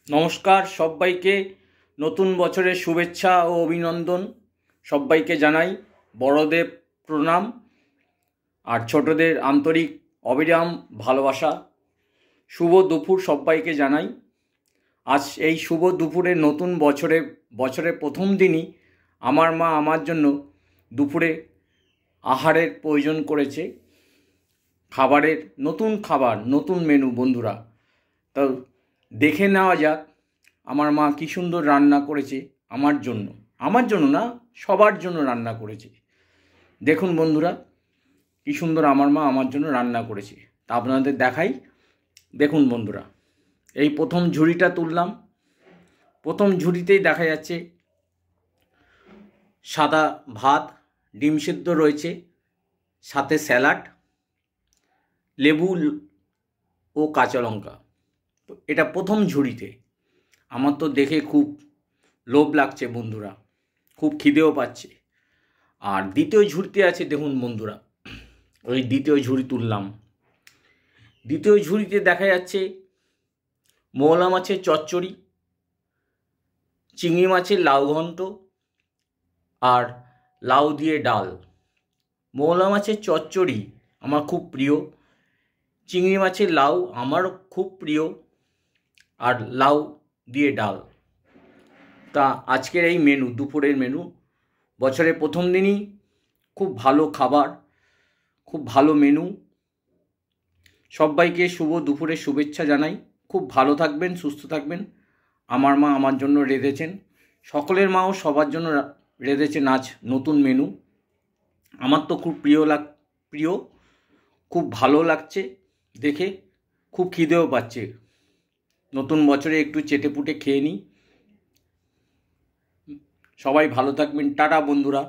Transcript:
নমস্কার সবাইকে, নতুন বছরের শুভেচ্ছা ও অভিনন্দন সবাইকে জানাই। বড়দের প্রণাম আর ছোটদের আন্তরিক অবিরাম ভালোবাসা। শুভ দুপুর সবাইকে জানাই। আজ এই শুভ দুপুরে নতুন বছরের প্রথম দিনই আমার মা আমার জন্য দুপুরে আহারের প্রয়োজন করেছে। খাবারের খাবার নতুন মেনু বন্ধুরা। তো দেখে নেওয়া যাক আমার মা কী সুন্দর রান্না করেছে আমার জন্য না, সবার জন্য রান্না করেছে। দেখুন বন্ধুরা, কী সুন্দর আমার মা আমার জন্য রান্না করেছে, তা আপনাদের দেখাই। দেখুন বন্ধুরা, এই প্রথম ঝুড়িটা তুললাম। প্রথম ঝুড়িতেই দেখা যাচ্ছে সাদা ভাত, ডিম সিদ্ধ রয়েছে, সাথে স্যালাড, লেবু ও কাঁচা লঙ্কা। তো এটা প্রথম ঝুড়িতে। আমার তো দেখে খুব লোভ লাগছে বন্ধুরা, খুব খিদেও পাচ্ছে। আর দ্বিতীয় ঝুড়িতে আছে, দেখুন বন্ধুরা, ওই দ্বিতীয় ঝুড়ি তুললাম। দ্বিতীয় ঝুড়িতে দেখা যাচ্ছে মৌলা মাছের চচ্চড়ি, চিংড়ি মাছের লাউ ঘন্ট আর লাউ দিয়ে ডাল। মৌলা মাছের চচ্চড়ি আমার খুব প্রিয়, চিংড়ি মাছের লাউ আমারও খুব প্রিয়, আর লাউ দিয়ে ডাল। তা আজকের এই মেনু, দুপুরের মেনু, বছরের প্রথম দিনই খুব ভালো খাবার, খুব ভালো মেনু। সবাইকে শুভ দুপুরের শুভেচ্ছা জানাই। খুব ভালো থাকবেন, সুস্থ থাকবেন। আমার মা আমার জন্য রেঁধেছেন, সকলের মাও সবার জন্য রেঁধেছেন আজ নতুন মেনু। আমার তো খুব প্রিয়, খুব ভালো লাগছে দেখে, খুব খিদেও পাচ্ছে। নতুন বছরে একটু চেটেপুটে খেয়ে নিই। সবাই ভালো থাকবেন। টাটা বন্ধুরা।